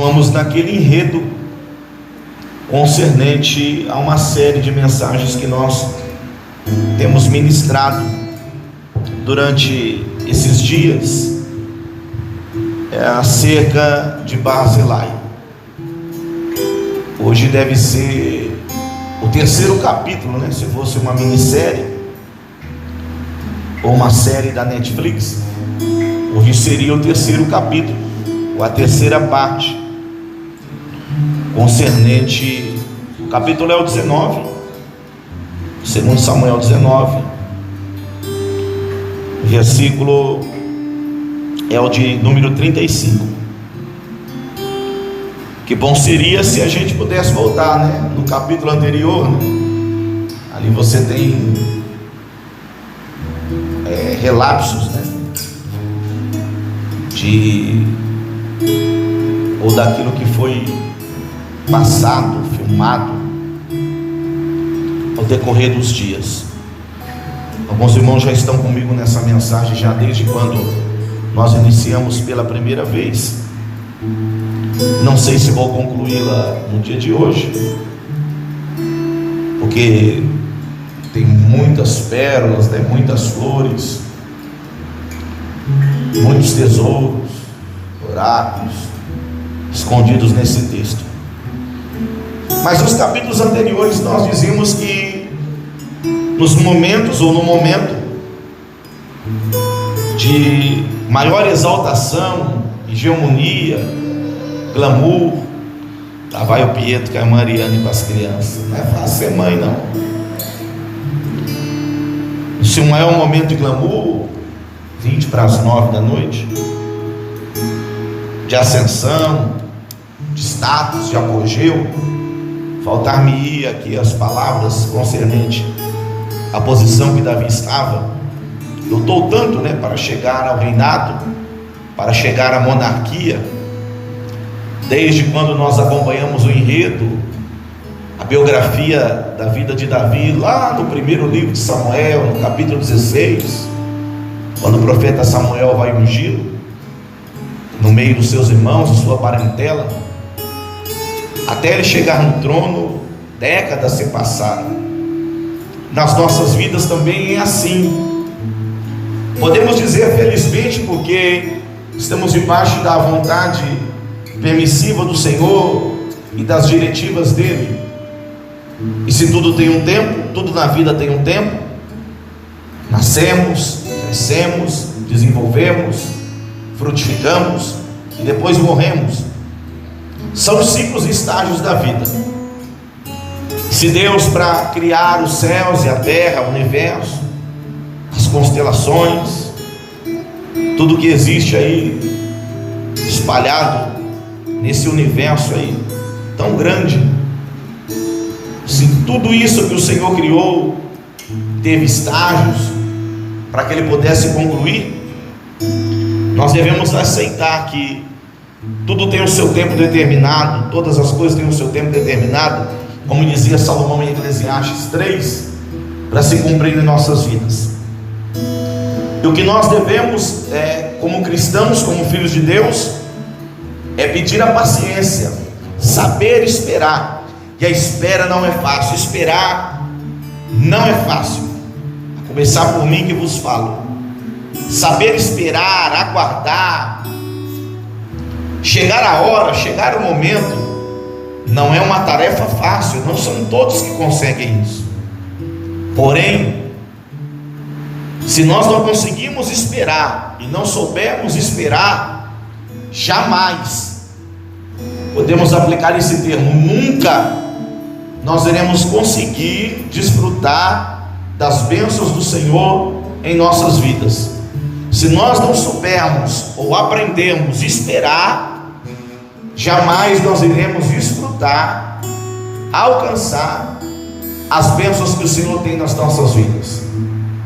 Continuamos naquele enredo concernente a uma série de mensagens que nós temos ministrado durante esses dias acerca de Barzilai. Hoje deve ser o terceiro capítulo, né? Se fosse uma minissérie ou uma série da Netflix, hoje seria o terceiro capítulo, ou a terceira parte, concernente. O capítulo é o 19, segundo Samuel 19, o versículo é o de número 35. Que bom seria se a gente pudesse voltar, né? No capítulo anterior, né? Ali você tem relapsos, né? Ou daquilo que foi passado, filmado ao decorrer dos dias. Alguns irmãos já estão comigo nessa mensagem já desde quando nós iniciamos pela primeira vez. Não sei se vou concluí-la no dia de hoje, porque tem muitas pérolas, né? Muitas flores, muitos tesouros, oráculos escondidos nesse texto. Mas nos capítulos anteriores nós dizíamos que nos momentos ou no momento de maior exaltação, hegemonia, glamour, lá vai o Pietro com a Mariane para as crianças. Não é fácil ser mãe, não. Se o maior momento de glamour, 20 para as 9 da noite, de ascensão, de status, de apogeu, faltar-me-ia aqui as palavras concernente à posição que Davi estava. Lutou tanto, né, para chegar ao reinado, para chegar à monarquia. Desde quando nós acompanhamos o enredo, a biografia da vida de Davi, lá no primeiro livro de Samuel, no capítulo 16, quando o profeta Samuel vai ungí-lo, no meio dos seus irmãos, de sua parentela, até ele chegar no trono, décadas se passaram. Nas nossas vidas também é assim. Podemos dizer felizmente, porque estamos debaixo da vontade permissiva do Senhor e das diretivas dele. E se tudo tem um tempo, tudo na vida tem um tempo. Nascemos, crescemos, desenvolvemos, frutificamos e depois morremos. São ciclos e estágios da vida. Se Deus, para criar os céus e a terra, o universo, as constelações, tudo que existe aí espalhado nesse universo aí tão grande, se tudo isso que o Senhor criou teve estágios para que ele pudesse concluir, nós devemos aceitar que tudo tem o seu tempo determinado, todas as coisas têm o seu tempo determinado, como dizia Salomão em Eclesiastes 3, para se cumprir em nossas vidas. E o que nós devemos, como cristãos, como filhos de Deus, é pedir a paciência, saber esperar. E a espera não é fácil. Esperar não é fácil. A começar por mim que vos falo. Saber esperar, aguardar, chegar a hora, chegar o momento, não é uma tarefa fácil. Não são todos que conseguem isso. Porém, se nós não conseguimos esperar e não soubermos esperar, jamais podemos aplicar esse termo, nunca nós iremos conseguir desfrutar das bênçãos do Senhor em nossas vidas. Se nós não soubermos ou aprendermos a esperar, jamais nós iremos desfrutar, alcançar as bênçãos que o Senhor tem nas nossas vidas,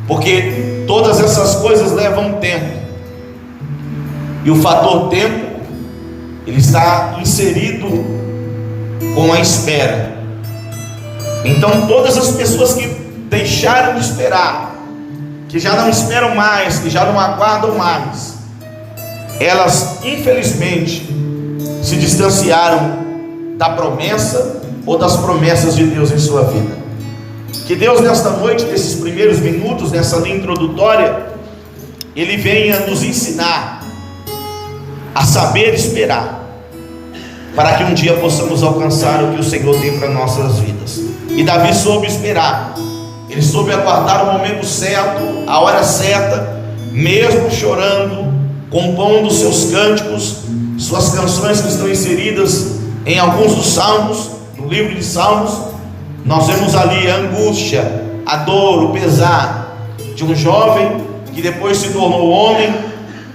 porque todas essas coisas levam tempo. E o fator tempo, ele está inserido com a espera. Então todas as pessoas que deixaram de esperar, que já não esperam mais, que já não aguardam mais, elas infelizmente se distanciaram da promessa ou das promessas de Deus em sua vida. Que Deus nesta noite, nesses primeiros minutos, nessa linha introdutória, Ele venha nos ensinar a saber esperar, para que um dia possamos alcançar o que o Senhor tem para nossas vidas. E Davi soube esperar, ele soube aguardar o momento certo, a hora certa, mesmo chorando, compondo seus cânticos, suas canções que estão inseridas em alguns dos salmos, no livro de Salmos. Nós vemos ali a angústia, a dor, o pesar de um jovem que depois se tornou homem,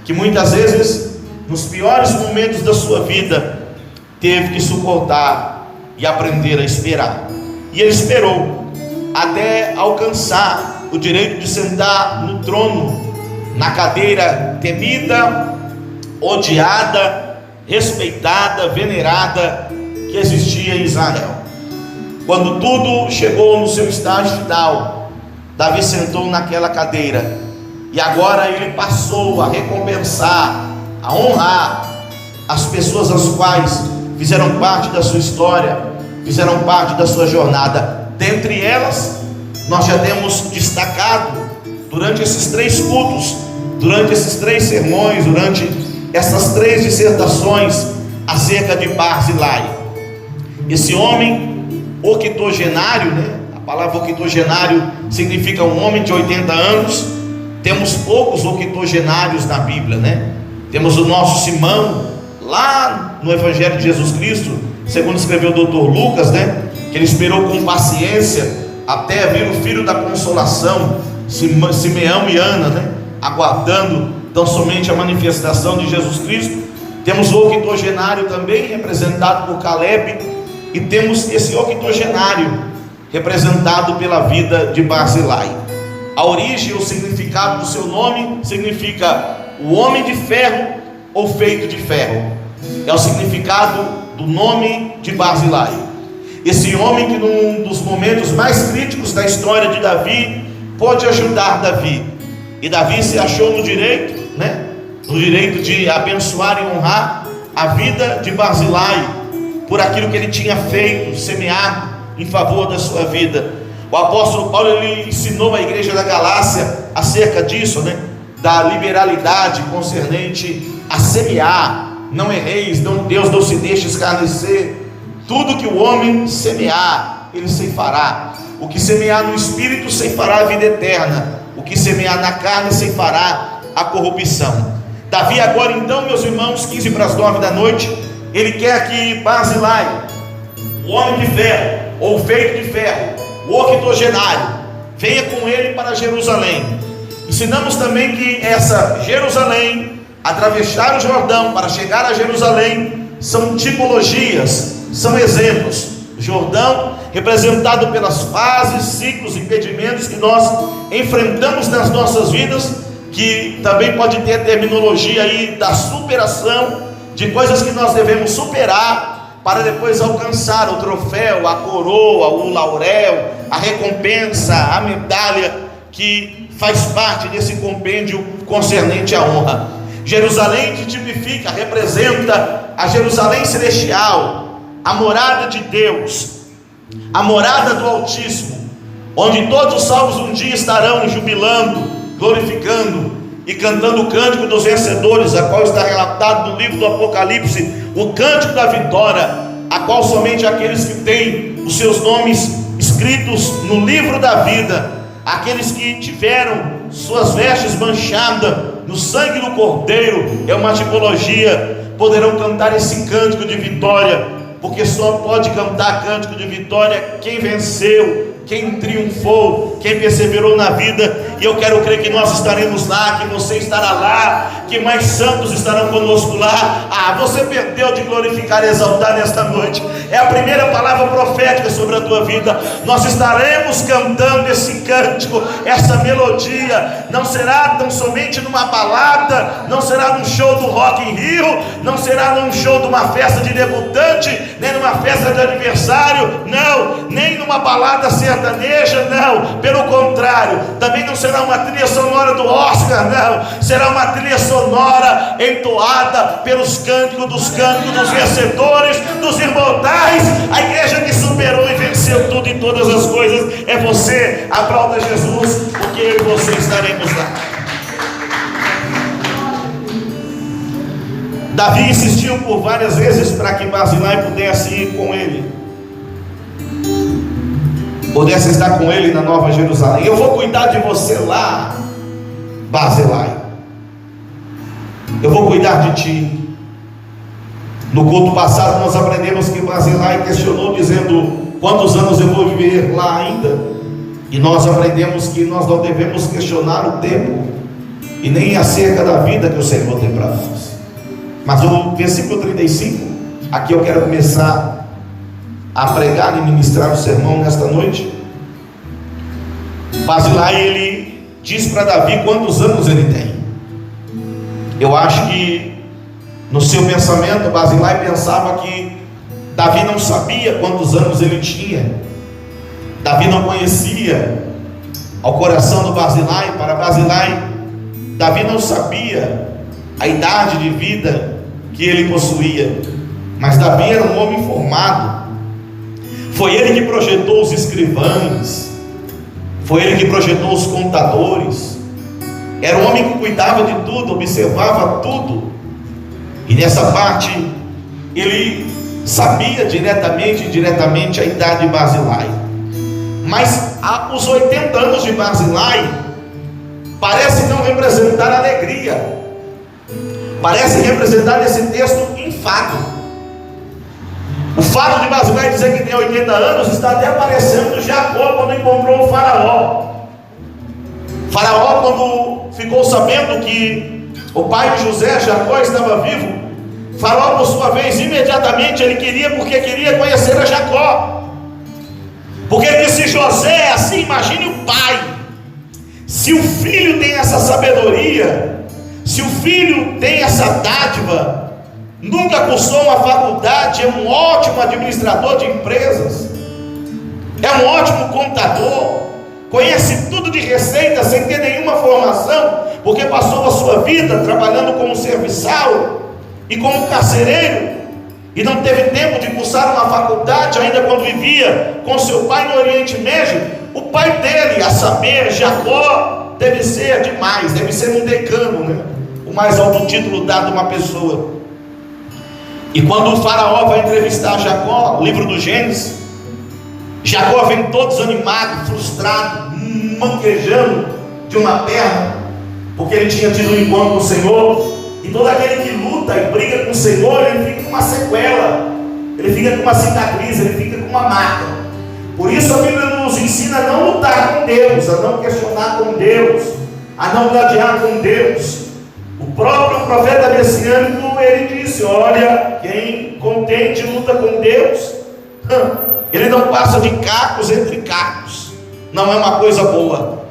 que muitas vezes, nos piores momentos da sua vida, teve que suportar e aprender a esperar. E ele esperou até alcançar o direito de sentar no trono, na cadeira temida, odiada, respeitada, venerada, que existia em Israel. Quando tudo chegou no seu estágio final, Davi sentou naquela cadeira, e agora ele passou a recompensar, a honrar as pessoas as quais fizeram parte da sua história, fizeram parte da sua jornada. Dentre elas, nós já temos destacado, durante esses 3 cultos, durante esses 3 sermões, durante essas 3 dissertações acerca de Barzilai, esse homem octogenário, a palavra octogenário significa um homem de 80 anos. Temos poucos octogenários na Bíblia, Temos o nosso Simão, lá no Evangelho de Jesus Cristo, segundo escreveu o doutor Lucas, que ele esperou com paciência até vir o filho da consolação, Simeão e Ana, aguardando tão somente a manifestação de Jesus Cristo. Temos o octogenário também representado por Caleb, e temos esse octogenário representado pela vida de Barzilai. A origem, o significado do seu nome significa o homem de ferro ou feito de ferro. É o significado do nome de Barzilai. Esse homem que num dos momentos mais críticos da história de Davi pôde ajudar Davi, e Davi se achou no direito, no direito de abençoar e honrar a vida de Barzilai por aquilo que ele tinha feito, semeado em favor da sua vida. O apóstolo Paulo, ele ensinou à igreja da Galácia acerca disso, da liberalidade concernente a semear. Não erreis, Deus não se deixa escarnecer. Tudo que o homem semear, ele ceifará. O que semear no Espírito ceifará a vida eterna. O que semear na carne ceifará a corrupção. Davi agora então, meus irmãos, 8:45 da noite, ele quer que Barzilai, o homem de ferro, ou feito de ferro, o octogenário, venha com ele para Jerusalém. Ensinamos também que essa Jerusalém, atravessar o Jordão para chegar a Jerusalém, são tipologias, são exemplos. O Jordão representado pelas fases, ciclos, impedimentos que nós enfrentamos nas nossas vidas, que também pode ter a terminologia aí da superação, de coisas que nós devemos superar para depois alcançar o troféu, a coroa, o laurel, a recompensa, a medalha que faz parte desse compêndio concernente à honra. Jerusalém que tipifica, representa a Jerusalém celestial, a morada de Deus, a morada do Altíssimo, onde todos os salvos um dia estarão jubilando, glorificando e cantando o cântico dos vencedores, a qual está relatado no livro do Apocalipse, o cântico da vitória, a qual somente aqueles que têm os seus nomes escritos no livro da vida, aqueles que tiveram suas vestes manchadas no sangue do Cordeiro, é uma tipologia, poderão cantar esse cântico de vitória, porque só pode cantar cântico de vitória quem venceu, quem triunfou, quem perseverou na vida. E eu quero crer que nós estaremos lá, que você estará lá, que mais santos estarão conosco lá. Você perdeu de glorificar e exaltar nesta noite. É a primeira palavra profética sobre a tua vida. Nós estaremos cantando esse cântico, essa melodia. Não será tão somente numa balada, não será num show do Rock in Rio, não será num show de uma festa de debutante, nem numa festa de aniversário, não, nem numa balada sertaneja, sertaneja, não, pelo contrário, também não será uma trilha sonora do Oscar, não, será uma trilha sonora entoada pelos cânticos dos vencedores, dos imortais, a igreja que superou e venceu tudo e todas as coisas. É você. Aplauda Jesus, porque eu e você estaremos lá. Davi insistiu por várias vezes para que Barzilai pudesse ir com ele, pudesse estar com ele na Nova Jerusalém. Eu vou cuidar de você lá, Barzilai. Eu vou cuidar de ti. No culto passado nós aprendemos que Barzilai questionou, dizendo: quantos anos eu vou viver lá ainda? E nós aprendemos que nós não devemos questionar o tempo, e nem acerca da vida que o Senhor tem para nós. Mas o versículo 35, aqui eu quero começar a pregar e ministrar o sermão nesta noite. Barzilai, ele diz para Davi quantos anos ele tem. Eu acho que no seu pensamento, Barzilai pensava que Davi não sabia quantos anos ele tinha. Davi não conhecia ao coração do Barzilai. Para Barzilai, Davi não sabia a idade de vida que ele possuía, mas Davi era um homem formado. Foi ele que projetou os escrivães, foi ele que projetou os contadores. Era um homem que cuidava de tudo, observava tudo, e nessa parte ele sabia diretamente e indiretamente a idade de Barzilai. Mas os 80 anos de Barzilai parece não representar alegria, parece representar nesse texto enfado. O fato de Barzilai dizer que tem 80 anos está até parecendo Jacó quando encontrou o faraó. Faraó, quando ficou sabendo que o pai de José, Jacó, estava vivo, Faraó, por sua vez, imediatamente ele porque queria conhecer a Jacó. Porque ele disse: José, assim, imagine o pai. Se o filho tem essa sabedoria, se o filho tem essa dádiva, nunca cursou uma faculdade, é um ótimo administrador de empresas, é um ótimo contador, conhece tudo de receita sem ter nenhuma formação, porque passou a sua vida trabalhando como serviçal e como carcereiro, e não teve tempo de cursar uma faculdade, ainda quando vivia com seu pai no Oriente Médio. O pai dele, a saber, Jacó, deve ser demais, deve ser um decano, né? O mais alto título dado a uma pessoa. E quando o faraó vai entrevistar Jacó, livro do Gênesis, Jacó vem todo desanimado, frustrado, manquejando de uma perna, porque ele tinha tido um encontro com o Senhor. E todo aquele que luta e briga com o Senhor, ele fica com uma sequela, ele fica com uma cicatriz, ele fica com uma marca. Por isso a Bíblia nos ensina a não lutar com Deus, a não questionar com Deus, a não gladiar com Deus. O próprio profeta messiânico, ele disse: olha, quem contente luta com Deus, ele não passa de cacos entre cacos. Não é uma coisa boa.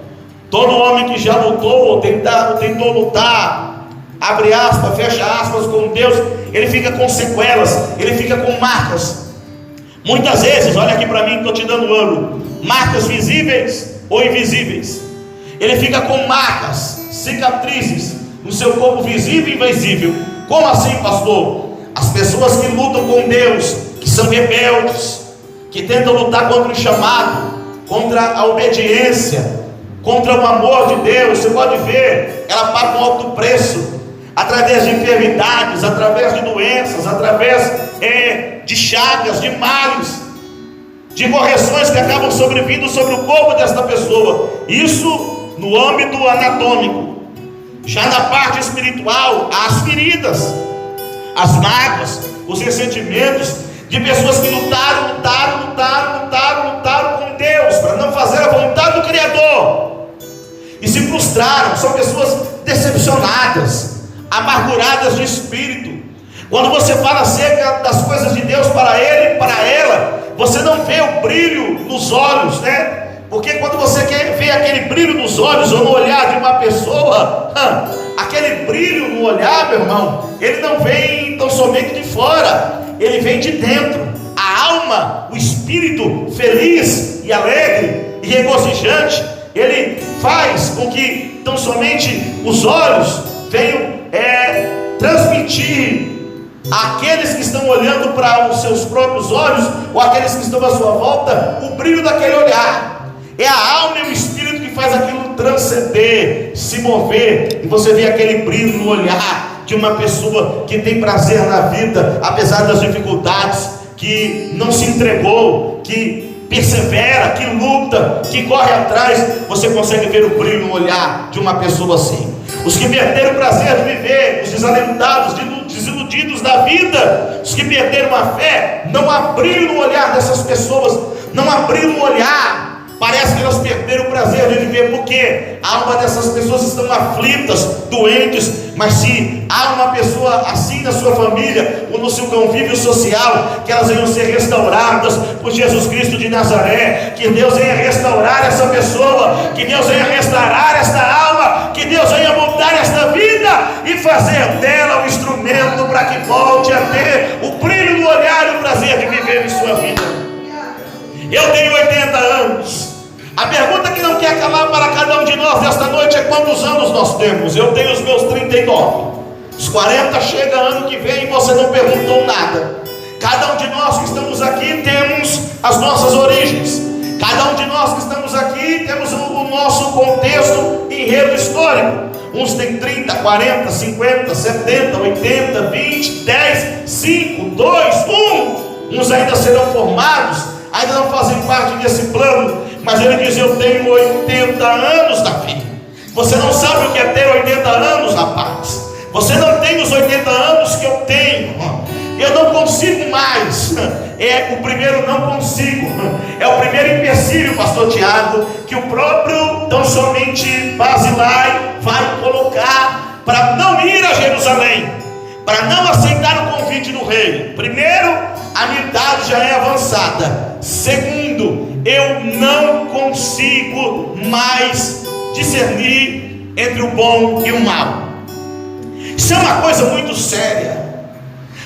Todo homem que já lutou ou tentou lutar, abre aspas, fecha aspas, com Deus, ele fica com sequelas, ele fica com marcas. Muitas vezes, olha aqui para mim, estou te dando ângulo, marcas visíveis ou invisíveis. Ele fica com marcas, cicatrizes no seu corpo visível e invisível. Como assim, pastor? As pessoas que lutam com Deus, que são rebeldes, que tentam lutar contra o chamado, contra a obediência, contra o amor de Deus, você pode ver, ela paga um alto preço, através de enfermidades, através de doenças, através de chagas, de males, de correções que acabam sobrevindo sobre o corpo desta pessoa. Isso no âmbito anatômico. Já na parte espiritual, as feridas, as mágoas, os ressentimentos de pessoas que lutaram com Deus para não fazer a vontade do Criador e se frustraram. São pessoas decepcionadas, amarguradas de espírito. Quando você fala acerca das coisas de Deus para ele e para ela, você não vê o brilho nos olhos, né? Porque quando você quer ver aquele brilho nos olhos ou no olhar de uma pessoa, aquele brilho no olhar, meu irmão, ele não vem tão somente de fora, ele vem de dentro. A alma alma, o espírito feliz e alegre e regozijante, ele faz com que tão somente os olhos venham transmitir àqueles que estão olhando para os seus próprios olhos, ou aqueles que estão à sua volta, o brilho daquele olhar. É a alma e o espírito que faz aquilo transcender, se mover, e você vê aquele brilho no olhar de uma pessoa que tem prazer na vida, apesar das dificuldades, que não se entregou, que persevera, que luta, que corre atrás. Você consegue ver o brilho no olhar de uma pessoa assim. Os que perderam o prazer de viver, os desalentados, desiludidos da vida, os que perderam a fé, não há brilho no olhar dessas pessoas, não há brilho no olhar. Parece que elas perderam o prazer de viver, porque a alma dessas pessoas estão aflitas, doentes. Mas se há uma pessoa assim na sua família, ou no seu convívio social, que elas venham ser restauradas por Jesus Cristo de Nazaré, que Deus venha restaurar essa pessoa, que Deus venha restaurar esta alma, que Deus venha mudar esta vida e fazer dela um instrumento para que volte a ter o brilho no olhar e o prazer de viver em sua vida. Eu tenho 80 anos. A pergunta que não quer calar para cada um de nós nesta noite é: quantos anos nós temos? Eu tenho os meus 39. Os 40 chega ano que vem e você não perguntou nada. Cada um de nós que estamos aqui temos as nossas origens. Cada um de nós que estamos aqui temos o nosso contexto, enredo histórico. Uns têm 30, 40, 50, 70, 80, 20, 10, 5, 2, 1. Uns ainda serão formados, ainda não fazem parte desse plano. Mas ele diz: eu tenho 80 anos da vida. Você não sabe o que é ter 80 anos, rapaz. Você não tem os 80 anos que eu tenho. Eu não consigo mais. É o primeiro não consigo. É o primeiro empecilho, pastor Tiago, que o próprio tão somente Basilai vai colocar para não ir a Jerusalém, para não aceitar o convite do rei. Primeiro, a minha idade já é avançada. Segundo, eu não consigo mais discernir entre o bom e o mal. Isso é uma coisa muito séria.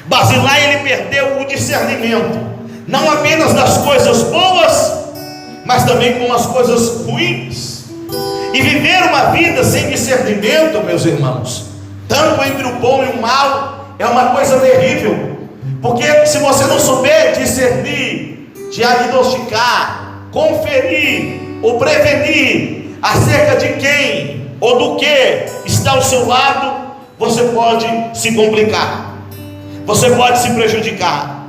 Basilai, ele perdeu o discernimento, não apenas das coisas boas, mas também com as coisas ruins. E viver uma vida sem discernimento, meus irmãos, tanto entre o bom e o mal, é uma coisa terrível. Porque se você não souber discernir, diagnosticar, conferir ou prevenir acerca de quem ou do que está ao seu lado, você pode se complicar, você pode se prejudicar.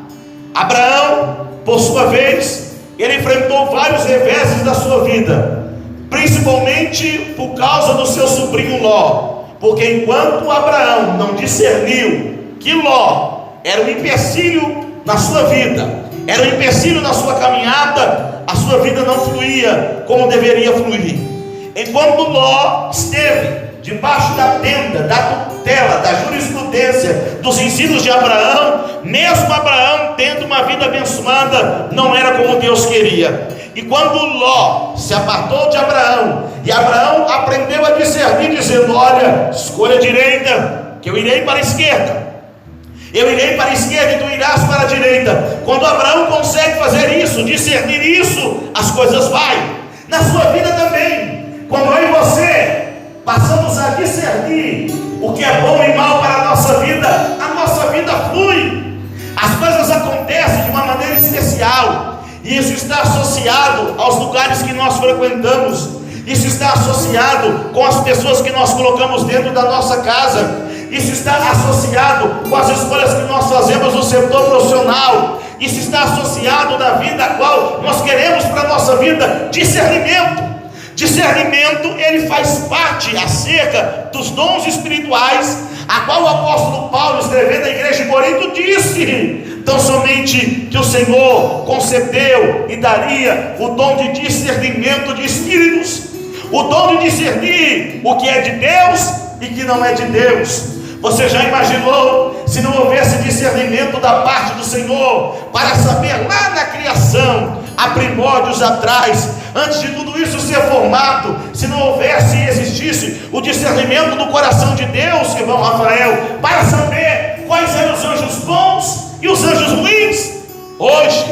Abraão, por sua vez, ele enfrentou vários reveses da sua vida, principalmente por causa do seu sobrinho Ló. Porque enquanto Abraão não discerniu que Ló era um empecilho na sua vida, era um empecilho na sua caminhada, a sua vida não fluía como deveria fluir. Enquanto Ló esteve debaixo da tenda, da tutela, da jurisprudência, dos ensinos de Abraão, mesmo Abraão tendo uma vida abençoada, não era como Deus queria. E quando Ló se apartou de Abraão, e Abraão aprendeu a discernir, dizendo: olha, escolha a direita, que eu irei para a esquerda. Eu irei para a esquerda e tu irás para a direita. Quando Abraão consegue fazer isso, discernir isso, as coisas vão. Na sua vida também, quando eu e você passamos a discernir o que é bom e mal para a nossa vida flui. As coisas acontecem de uma maneira especial. E isso está associado aos lugares que nós frequentamos. Isso está associado com as pessoas que nós colocamos dentro da nossa casa. Isso está associado com as escolhas que nós fazemos no setor profissional. Isso está associado na vida a qual nós queremos para a nossa vida. Discernimento, ele faz parte acerca dos dons espirituais, a qual o apóstolo Paulo, escrevendo à igreja de Corinto, disse tão somente que o Senhor concedeu e daria o dom de discernimento de espíritos, o dom de discernir o que é de Deus e que não é de Deus. Você já imaginou se não houvesse discernimento da parte do Senhor para saber lá na criação, há primórdios atrás, antes de tudo isso ser formado, se não houvesse e existisse o discernimento do coração de Deus, irmão Rafael, para saber quais eram os anjos bons e os anjos ruins? Hoje,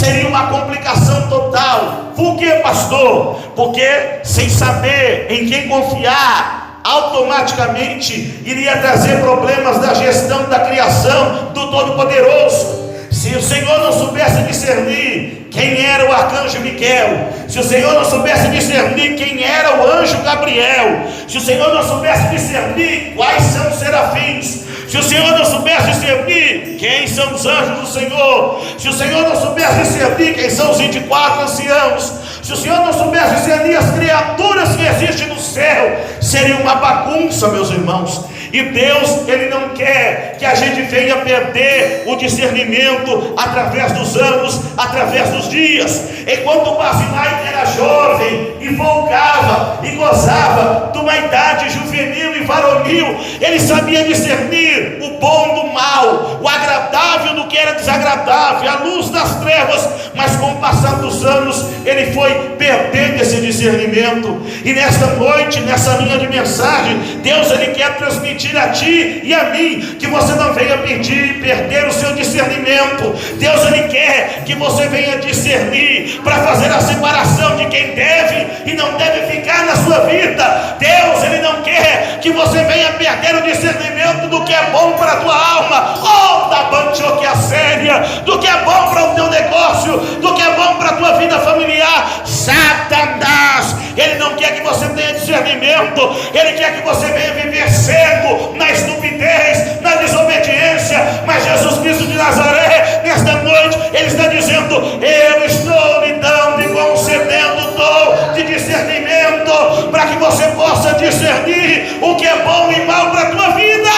seria uma complicação total. Por que, pastor? Porque sem saber em quem confiar, automaticamente iria trazer problemas da gestão da criação do Todo-Poderoso. Se o Senhor não soubesse discernir quem era o arcanjo Miquel, se o Senhor não soubesse discernir quem era o anjo Gabriel, se o Senhor não soubesse discernir quais são os serafins, se o Senhor não soubesse discernir quem são os anjos do Senhor, se o Senhor não soubesse discernir quem são os 24 anciãos, se o Senhor não soubesse discernir as criaturas que existem no céu, seria uma bagunça, meus irmãos. E Deus, Ele não quer que a gente venha perder o discernimento através dos anos, através dos dias. Enquanto Barzilai era jovem e folgava e gozava de uma idade juvenil e varonil, ele sabia discernir o bom do mal, o agradável do que era desagradável, a luz das trevas. Mas com o passar dos anos, ele foi perdendo esse discernimento. E nesta noite, nessa linha de mensagem, Deus, Ele quer transmitir a ti e a mim que você não venha perder o seu discernimento. Deus, Ele quer que você venha discernir para fazer a separação de quem deve e não deve ficar na sua vida. Deus, Ele não quer que você venha perder o discernimento do que é bom para a tua alma, ou da banchoquia séria, do que é bom para o teu negócio, do que é bom para a tua vida familiar. Satanás, ele não quer que você tenha discernimento, ele quer que você venha viver cego na estupidez, na desobediência. Mas Jesus Cristo de Nazaré, nesta noite, Ele está dizendo: eu estou lhe dando e concedendo o dom de discernimento, para que você possa discernir o que é bom e mal para a tua vida.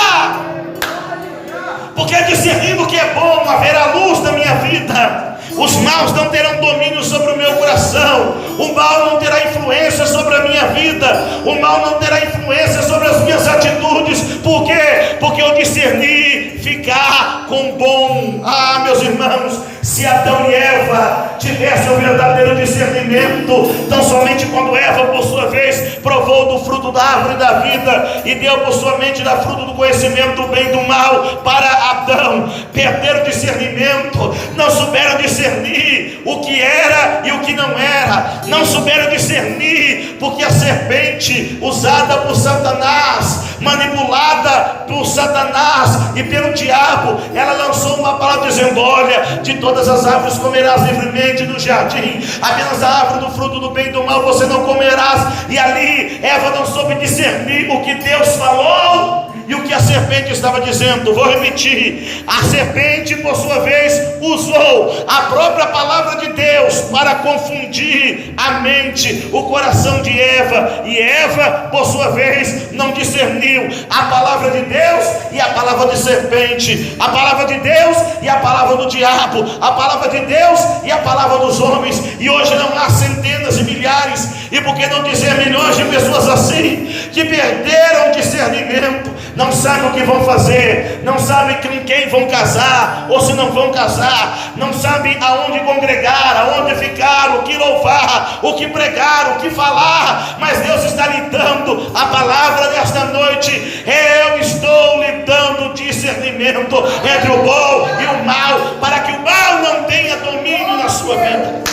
Porque discernindo o que é bom, haverá luz na minha vida. Os maus não terão domínio sobre o meu coração. O mal não terá influência sobre a minha vida. O mal não terá influência sobre as minhas atitudes. Por quê? Porque eu discerni ficar com o bom. Ah, meus irmãos, se Adão e Eva tivessem o verdadeiro discernimento, tão somente quando Eva, por sua vez, provou do fruto da árvore da vida e deu por sua mente da fruto do conhecimento do bem e do mal para Adão, perderam o discernimento, não souberam discernir o que era e o que não era, não souberam discernir, porque a serpente usada por Satanás, manipulada por Satanás e pelo diabo, ela lançou uma palavra dizendo: olha, de todas as árvores comerás livremente no jardim, apenas a árvore do fruto do bem e do mal você não comerás. E ali Eva não soube discernir o que Deus falou e o que a serpente estava dizendo. Vou repetir: a serpente, por sua vez, usou a própria palavra de Deus para confundir a mente, o coração de Eva, e Eva, por sua vez, não discerniu a palavra de Deus e a palavra de serpente, a palavra de Deus e a palavra do diabo, a palavra de Deus e a palavra dos homens. E hoje não há centenas e milhares, e por que não dizer milhões de pessoas assim, que perderam o discernimento, não sabem o que vão fazer, não sabem com quem vão casar, ou se não vão casar, não sabem aonde congregar, aonde ficar, o que louvar, o que pregar, o que falar. Mas Deus está lhe dando a palavra desta noite: eu estou lhe dando discernimento entre o bom e o mal, para que o mal não tenha domínio na sua vida.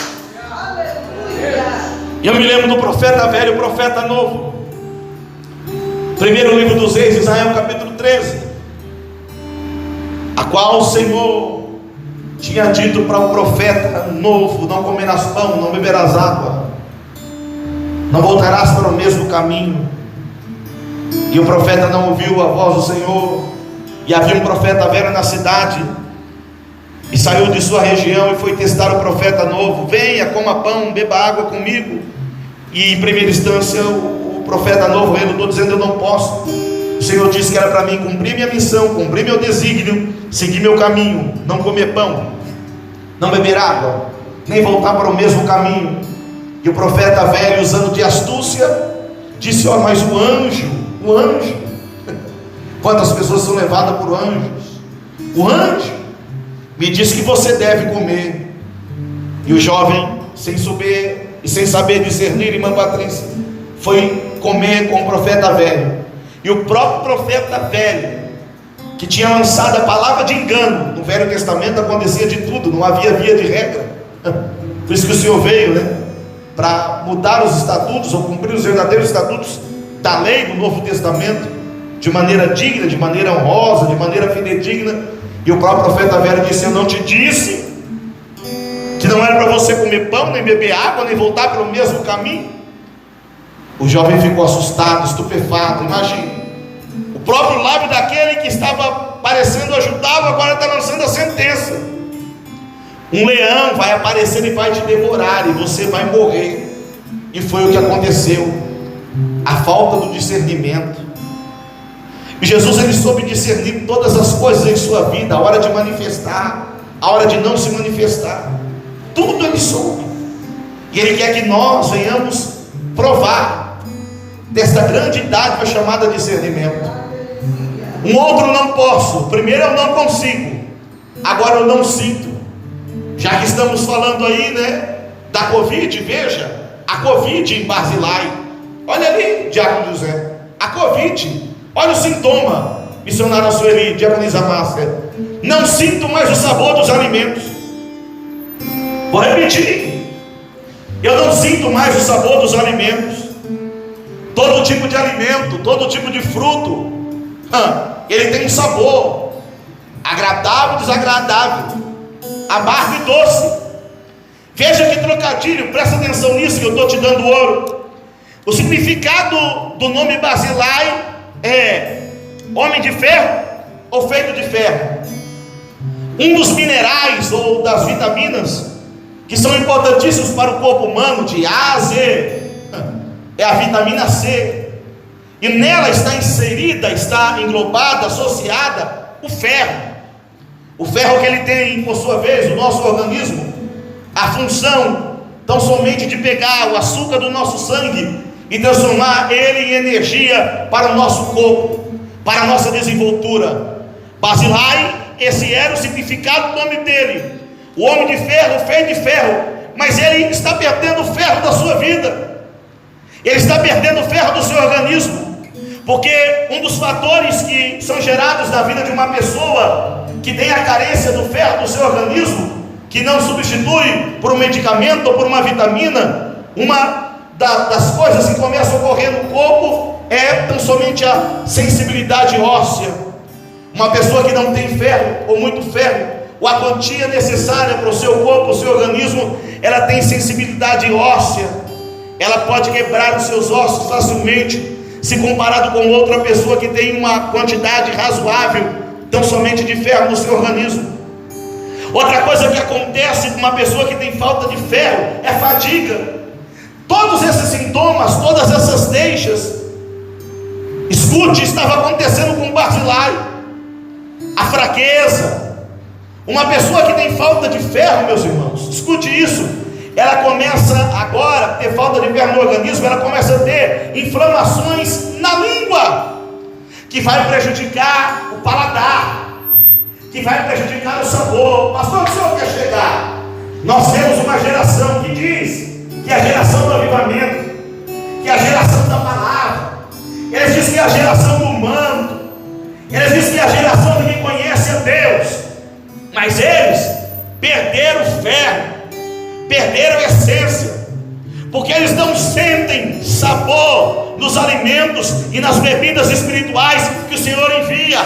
E eu me lembro do profeta velho e o profeta novo. Primeiro livro dos Reis, Israel, capítulo 13, a qual o Senhor tinha dito para o profeta novo: não comerás pão, não beberás água, não voltarás para o mesmo caminho. E o profeta não ouviu a voz do Senhor. E havia um profeta velho na cidade, e saiu de sua região e foi testar o profeta novo: venha, coma pão, beba água comigo. E em primeira instância o profeta novo relutou, dizendo: eu não posso. O Senhor disse que era para mim cumprir minha missão, cumprir meu desígnio, seguir meu caminho, não comer pão, não beber água, nem voltar para o mesmo caminho. E o profeta velho, usando de astúcia, disse: ó, mas o anjo, quantas pessoas são levadas por anjos? O anjo me disse que você deve comer. E o jovem, sem saber discernir, irmã Patrícia, foi comer com o profeta velho. E o próprio profeta velho, que tinha lançado a palavra de engano, no Velho Testamento acontecia de tudo, não havia via de regra. Por isso que o Senhor veio, né? Para mudar os estatutos, ou cumprir os verdadeiros estatutos da lei do Novo Testamento, de maneira digna, de maneira honrosa, de maneira fidedigna. E o próprio profeta velho disse: eu não te disse que não era para você comer pão, nem beber água, nem voltar pelo mesmo caminho? O jovem ficou assustado, estupefato. Imagine, o próprio lábio daquele que estava parecendo ajudá-lo, agora está lançando a sentença: um leão vai aparecer e vai te devorar, e você vai morrer. E foi o que aconteceu. A falta do discernimento. E Jesus, ele soube discernir todas as coisas em sua vida, a hora de manifestar, a hora de não se manifestar, tudo ele soube. E ele quer que nós venhamos provar desta grande dádiva chamada discernimento. Um outro não posso, o primeiro eu não consigo, agora eu não sinto. Já que estamos falando aí, né, da Covid, veja, a Covid em Barzilai. Olha ali, Diácono José, a Covid, olha o sintoma, missionária Sueli, diaconisa Márcia: não sinto mais o sabor dos alimentos. Vou repetir: eu não sinto mais o sabor dos alimentos. Todo tipo de alimento, todo tipo de fruto, ele tem um sabor, agradável, desagradável, amargo e doce. Veja que trocadilho, presta atenção nisso que eu estou te dando ouro. O significado do nome Barzilai é homem de ferro ou feito de ferro. Um dos minerais ou das vitaminas que são importantíssimos para o corpo humano, de A a Z, é a vitamina C. E nela está inserida, está englobada, associada o ferro. O ferro que ele tem, por sua vez, o nosso organismo, a função tão somente de pegar o açúcar do nosso sangue e transformar ele em energia para o nosso corpo, para a nossa desenvoltura. Barzilai, esse era o significado do nome dele. O homem de ferro, feito de ferro. Mas ele está perdendo o ferro da sua vida, ele está perdendo o ferro do seu organismo, porque um dos fatores que são gerados na vida de uma pessoa que tem a carência do ferro do seu organismo, que não substitui por um medicamento ou por uma vitamina, uma das coisas que começam a ocorrer no corpo é tão somente a sensibilidade óssea. Uma pessoa que não tem ferro, ou muito ferro, ou a quantia necessária para o seu corpo, o seu organismo, ela tem sensibilidade óssea, ela pode quebrar os seus ossos facilmente, se comparado com outra pessoa que tem uma quantidade razoável, tão somente de ferro no seu organismo. Outra coisa que acontece com uma pessoa que tem falta de ferro é fadiga. Todos esses sintomas, todas essas deixas, escute, estava acontecendo com Barzilai. A fraqueza. Uma pessoa que tem falta de ferro, meus irmãos, escute isso, ela começa agora a ter falta de ferro no organismo, ela começa a ter inflamações na língua, que vai prejudicar o paladar, que vai prejudicar o sabor. Pastor, onde o senhor quer chegar? Nós temos uma geração que diz que é a geração do avivamento, que é a geração da palavra. Eles dizem que é a geração do manto, eles dizem que é a geração de quem conhece a Deus, mas eles perderam o ferro, perderam a essência, porque eles não sentem sabor nos alimentos e nas bebidas espirituais que o Senhor envia.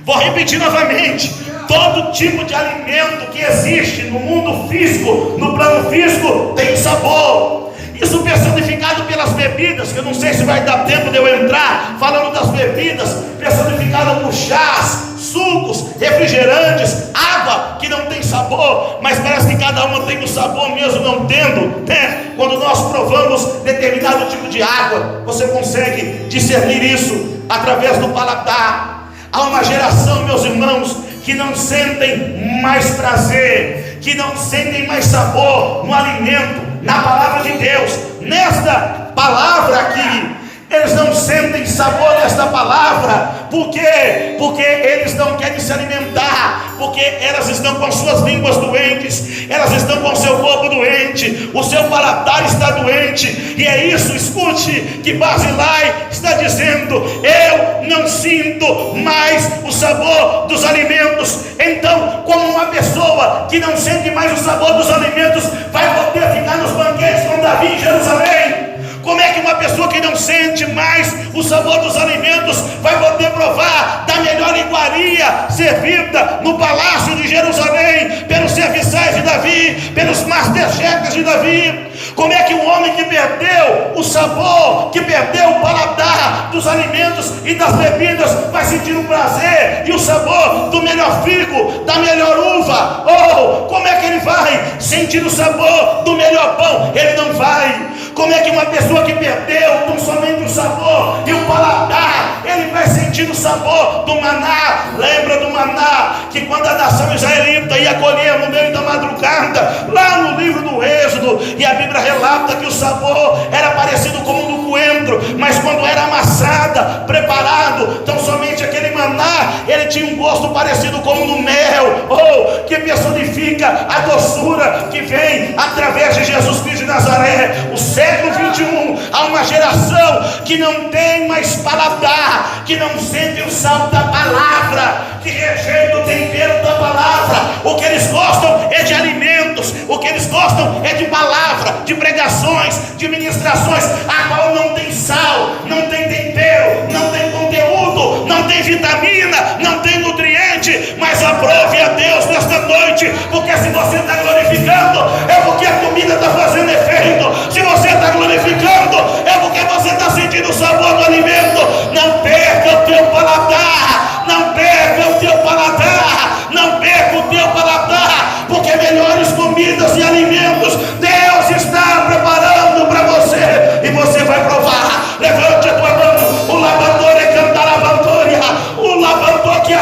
Vou repetir novamente: todo tipo de alimento que existe no mundo físico, no plano físico, tem sabor. Isso personificado pelas bebidas, que eu não sei se vai dar tempo de eu entrar falando das bebidas, personificado por chás, sucos, refrigerantes, água que não tem sabor, mas parece que cada uma tem o sabor mesmo não tendo, né? Quando nós provamos determinado tipo de água, você consegue discernir isso através do paladar. Há uma geração, meus irmãos, que não sentem mais prazer, que não sentem mais sabor no alimento, na palavra de Deus. Nesta palavra aqui, Eles não sentem sabor desta palavra. Por quê? Porque eles não querem se alimentar, porque elas estão com suas línguas doentes, elas estão com seu corpo doente, o seu paladar está doente. E é isso, escute, que Barzilai está dizendo: eu não sinto mais o sabor dos alimentos. Então, como uma pessoa que não sente mais o sabor dos alimentos vai poder ficar nos banquetes com Davi em Jerusalém? Como é que uma pessoa que não sente mais o sabor dos alimentos vai poder provar da melhor iguaria servida no palácio de Jerusalém, pelos serviçais de Davi, pelos masterchefs de Davi? Como é que um homem que perdeu o sabor, que perdeu o paladar dos alimentos e das bebidas, vai sentir o prazer e o sabor do melhor figo, da melhor uva? Ou como é que ele vai sentir o sabor do melhor pão? Ele não vai. Como é que uma pessoa que perdeu tão somente o sabor e o paladar, ele vai sentir o sabor do maná? Lembra do maná que quando a nação israelita ia colher no meio da madrugada, lá no livro do Êxodo, e a Bíblia relata que o sabor era parecido com o do coentro, mas quando era amassada, preparado, tão somente aquele maná, ele tinha um gosto parecido com o do mel, ou que personifica a doçura que vem através de Jesus Cristo de Nazaré. O século 21, há uma geração que não tem mais paladar, que não sente o sal da palavra, que rejeita o tempero da palavra. O que eles gostam é de alimentos, o que eles gostam é de palavra, de pregações, de ministrações, a qual não tem sal, não tem tempero, não tem conteúdo, não tem vitamina, não tem nutriente. Mas aprove a Deus nesta noite, porque se você está glorificando, é porque a comida está fazendo efeito. Se você está glorificando, é porque você está sentindo o sabor do alimento. Não perca o teu paladar, não perca o teu paladar, não perca o teu paladar, porque melhores comidas e alimentos Deus está preparando para você, e você vai provar. Levante a tua mão. O lavador é cantar a vantória, o lavador que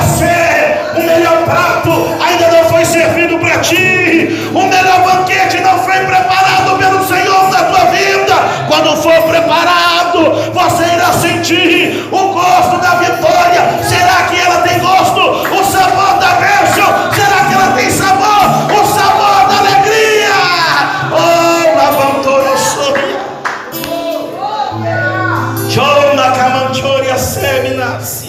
o melhor prato ainda não foi servido para ti, o melhor banquete não foi preparado pelo Senhor na tua vida. Quando for preparado, você irá sentir o gosto da vitória. Será que ela tem gosto? O sabor da bênção. Será que ela tem sabor? O sabor da alegria. Oh, lavantoro soria. Jona camanchoria seminas.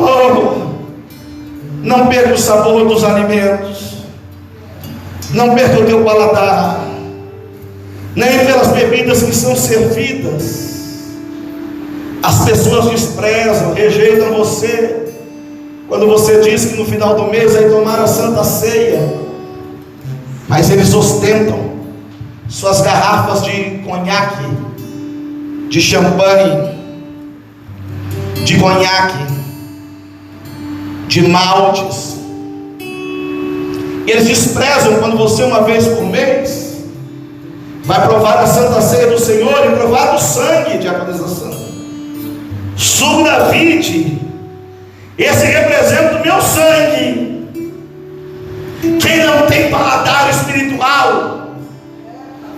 Oh, não perca o sabor dos alimentos, não perca o teu paladar, nem pelas bebidas que são servidas. As pessoas desprezam, rejeitam você quando você diz que no final do mês vai tomar a Santa Ceia, mas eles ostentam suas garrafas de conhaque, de champanhe, de conhaque, de maltes. Eles desprezam quando você, uma vez por mês, vai provar a Santa Ceia do Senhor e provar do sangue de harmonização. Suco da vide, esse representa o meu sangue. Quem não tem paladar espiritual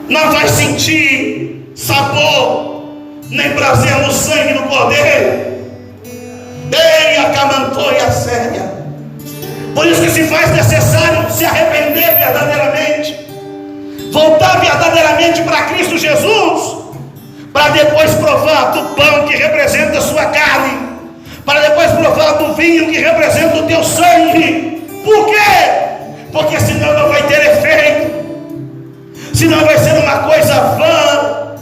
não vai sentir sabor nem prazer no sangue do Cordeiro. Ei, a camantou e a séria. Por isso que se faz necessário se arrepender verdadeiramente, voltar verdadeiramente para Cristo Jesus, para depois provar do pão que representa a sua carne, para depois provar do vinho que representa o teu sangue. Por quê? Porque senão não vai ter efeito, senão vai ser uma coisa vã,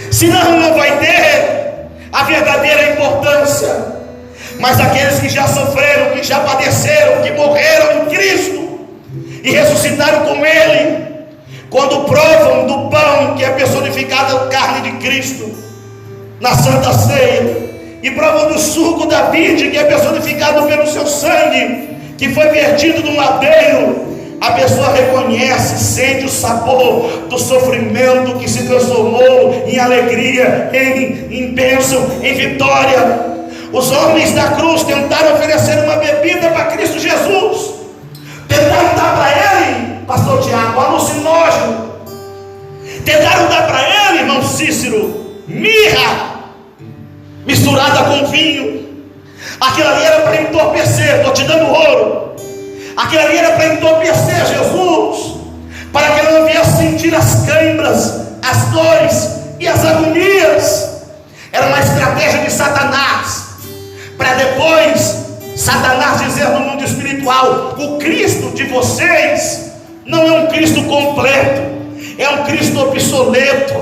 senão não vai ter a verdadeira importância. Mas aqueles que já sofreram, que já padeceram, que morreram em Cristo e ressuscitaram com Ele, quando provam do pão que é personificado a carne de Cristo na Santa Ceia, e provam do suco da vide que é personificado pelo seu sangue, que foi vertido no madeiro, a pessoa reconhece, sente o sabor do sofrimento que se transformou em alegria, em bênção, em vitória. Os homens da cruz tentaram oferecer uma bebida para Cristo Jesus, tentaram dar para Ele, pastor Tiago, alucinógeno, tentaram dar para Ele, irmão Cícero, mirra misturada com vinho. Aquilo ali era para entorpecer. Estou te dando ouro. Aquilo ali era para entorpecer Jesus, para que ele não viesse sentir as câimbras, as dores e as agonias. Era uma estratégia de Satanás, para depois Satanás dizer no mundo espiritual: o Cristo de vocês não é um Cristo completo, é um Cristo obsoleto,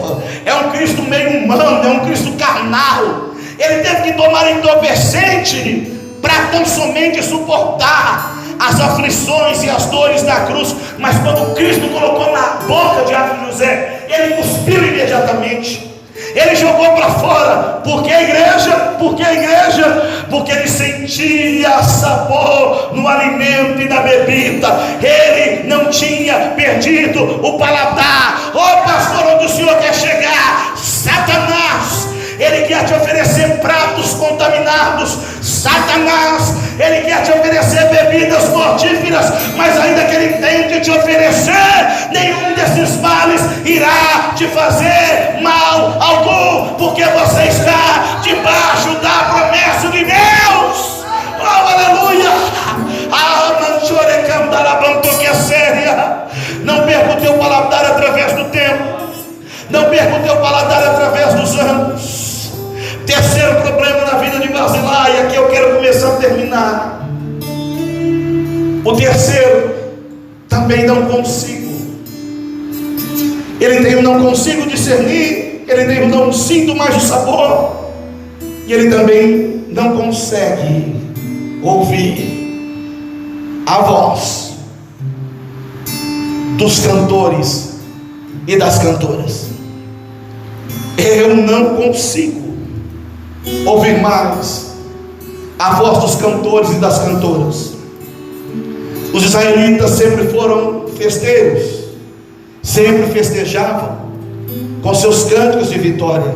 é um Cristo meio humano, é um Cristo carnal. Ele teve que tomar entorpecente para tão somente suportar as aflições e as dores da cruz. Mas quando Cristo colocou na boca de Atos José, ele cuspiu imediatamente. Ele jogou para fora. Por que a igreja? Por que a igreja? Porque ele sentia sabor no alimento e na bebida. Ele não tinha perdido o paladar. Pastor, onde o senhor quer chegar? Satanás, ele quer te oferecer pratos contaminados. Satanás, ele quer te oferecer bebidas mortíferas, mas ainda que ele tente te oferecer, nenhum desses males irá te fazer mal algum, porque você está debaixo da promessa de Deus. Oh, aleluia! Não perca o teu paladar através do tempo, não perca o teu paladar através dos anos. Terceiro problema na vida de Barzilai, aqui eu quero começar a terminar. O terceiro, também não consigo. Ele tem o não consigo discernir, ele tem o não sinto mais o sabor, e ele também não consegue ouvir a voz dos cantores e das cantoras. Eu não consigo ouvir mais a voz dos cantores e das cantoras. Os israelitas sempre foram festeiros, sempre festejavam com seus cânticos de vitória.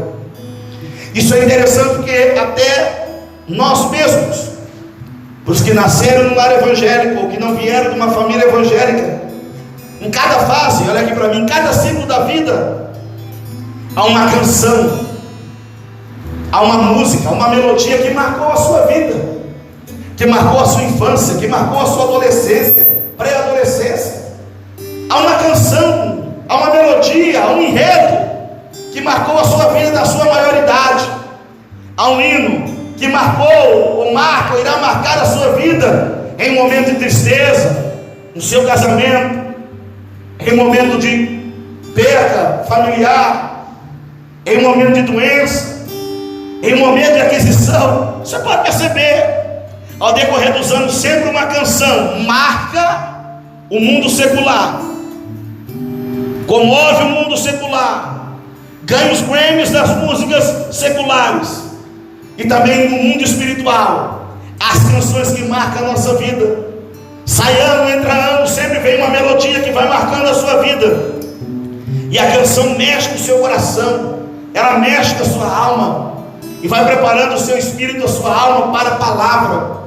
Isso é interessante porque até nós mesmos, os que nasceram no lar evangélico ou que não vieram de uma família evangélica, em cada fase, olha aqui para mim, em cada ciclo da vida, há uma canção, há uma música, há uma melodia que marcou a sua vida, que marcou a sua infância, que marcou a sua adolescência, pré-adolescência. Há uma canção, há uma melodia, há um enredo que marcou a sua vida na sua maioridade. Há um hino que marcou, ou marca, ou irá marcar a sua vida em momento de tristeza, no seu casamento, em momento de perda familiar, em momento de doença, em momento de aquisição. Você pode perceber, ao decorrer dos anos, sempre uma canção marca o mundo secular, comove o mundo secular, ganha os prêmios das músicas seculares, e também no mundo espiritual, as canções que marcam a nossa vida. Sai ano, entra ano, sempre vem uma melodia que vai marcando a sua vida, e a canção mexe com o seu coração, ela mexe com a sua alma, e vai preparando o seu espírito, a sua alma para a palavra.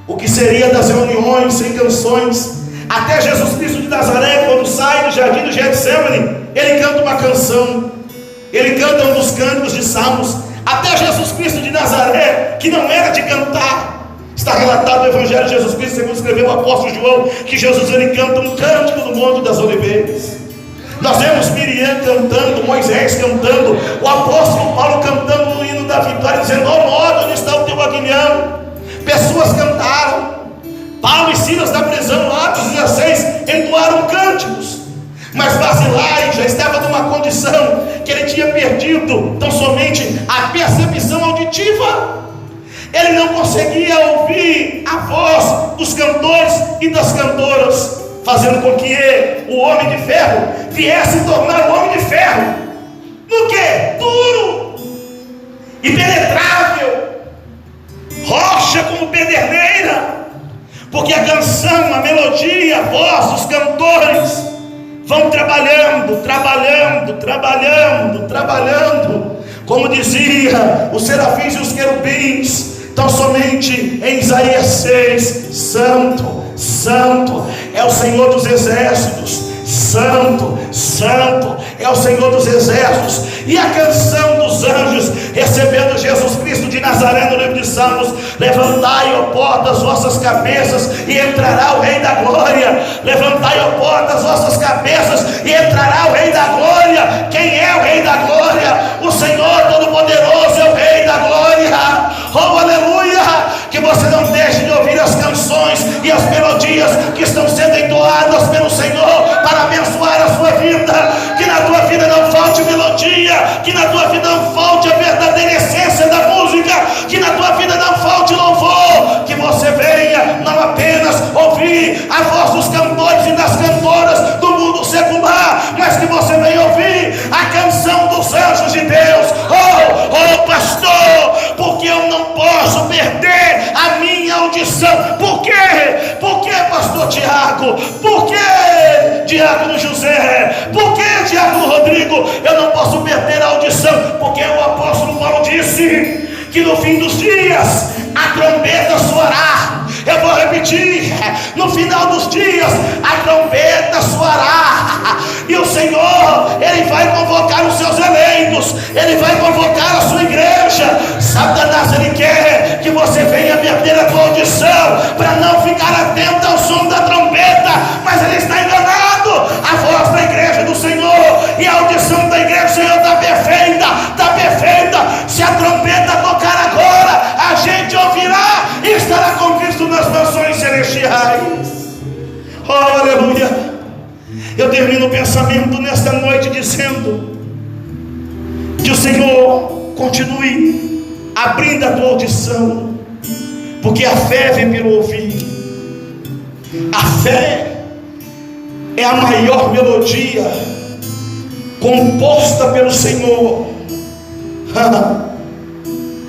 O que seria das reuniões sem canções? Até Jesus Cristo de Nazaré, quando sai do jardim do Getsemane, ele canta uma canção, ele canta um dos cânticos de Salmos. Até Jesus Cristo de Nazaré, que não era de cantar, está relatado no Evangelho de Jesus Cristo, segundo escreveu o apóstolo João, que Jesus ele canta um cântico no Monte das Oliveiras. Nós vemos Miriam cantando, Moisés cantando, o apóstolo Paulo cantando no hino da vitória, dizendo: ó modo, onde está o teu aguilhão? Pessoas cantaram. Paulo e Silas na prisão, Atos 16, entoaram cânticos. Mas Barzilai já estava numa condição que ele tinha perdido tão somente a percepção auditiva. Ele não conseguia ouvir a voz dos cantores e das cantoras, fazendo com que o homem de ferro viesse tornar o homem de ferro no que? Duro, impenetrável, rocha como pederneira. Porque a canção, a melodia, a voz dos cantores vão trabalhando, como dizia os serafins e os querubins, tão somente em Isaías 6, santo, santo é o Senhor dos exércitos, Santo, Santo é o Senhor dos exércitos. E a canção dos anjos recebendo Jesus Cristo de Nazaré, no livro de Salmos: levantai, ó portas, vossas cabeças, e entrará o Rei da Glória. Levantai, ó portas, vossas cabeças, e entrará o Rei da Glória. Quem é o Rei da Glória? O Senhor Todo-Poderoso é o Rei da Glória. Oh, aleluia! Que você não deixe de ouvir as canções e as melodias que estão sendo entoadas pelo Senhor para abençoar a sua vida. Que na tua vida não falte melodia, que na tua vida não falte a verdadeira essência da música, que na tua vida não falte louvor. Que você venha não apenas ouvir a voz dos cantores e das cantoras do mundo secular, mas que você venha ouvir a canção dos anjos de Deus. Oh pastor, porque eu não posso perder a minha audição. Por quê? Por que, pastor Tiago? Por que, diácono José? Por que, diácono Rodrigo? Eu não posso perder a audição, porque o apóstolo Paulo disse que no fim dos dias a trombeta soará. Eu vou repetir: no final dos dias a trombeta soará, e o Senhor, Ele vai convocar os seus eleitos, Ele vai convocar a sua igreja. Satanás, ele quer que você venha perder a tua audição, para não ficar atento ao som da trombeta, mas ele está enganado. A voz da igreja do Senhor e a audição da igreja do Senhor está perfeita, está perfeita. Se a trombeta tocar agora, a gente ouvirá e estará com Cristo nas nações celestiais. Oh, aleluia! Eu termino o pensamento nesta noite dizendo que o Senhor continue abrindo a tua audição, porque a fé vem pelo ouvir. A fé é a maior melodia composta pelo Senhor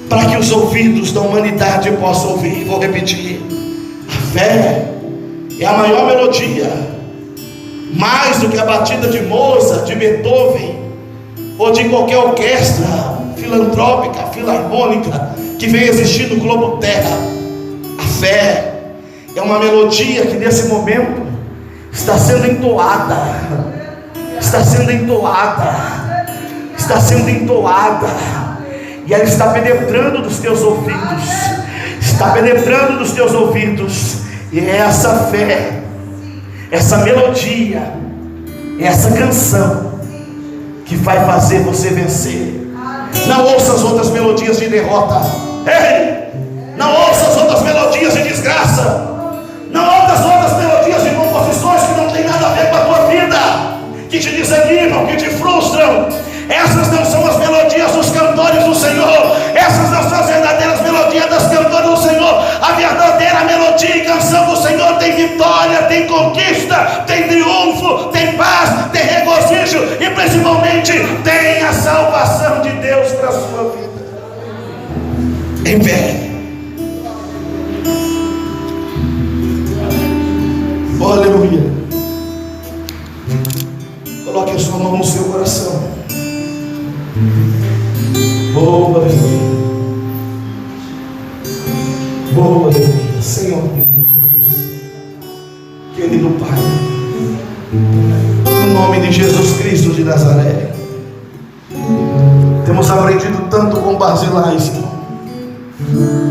para que os ouvidos da humanidade possam ouvir. Vou repetir: a fé é a maior melodia, mais do que a batida de Mozart, de Beethoven ou de qualquer orquestra filantrópica, filarmônica que vem existir no globo terra. A fé é uma melodia que nesse momento está sendo entoada, está sendo entoada, está sendo entoada, e ela está penetrando nos teus ouvidos, está penetrando nos teus ouvidos. E é essa fé, essa melodia, essa canção que vai fazer você vencer. Não ouça as outras melodias de derrota. Ei! Não ouça as outras melodias de desgraça. Não ouça as outras melodias de composições que não tem nada a ver com a tua vida, que te desanimam, que te frustram. Essas não são as melodias dos cantores do Senhor. Essas não são as verdadeiras melodias das cantoras do Senhor. A verdadeira melodia e canção do Senhor tem vitória, tem conquista, tem triunfo, tem paz, tem regozijo e principalmente tem a salvação de Deus para a sua vida. Em pé. Oh, aleluia. Coloque a sua mão no seu coração. Oh, aleluia. Oh, aleluia. Senhor, querido Pai, no nome de Jesus Cristo de Nazaré, temos aprendido tanto com Barzilai, Senhor.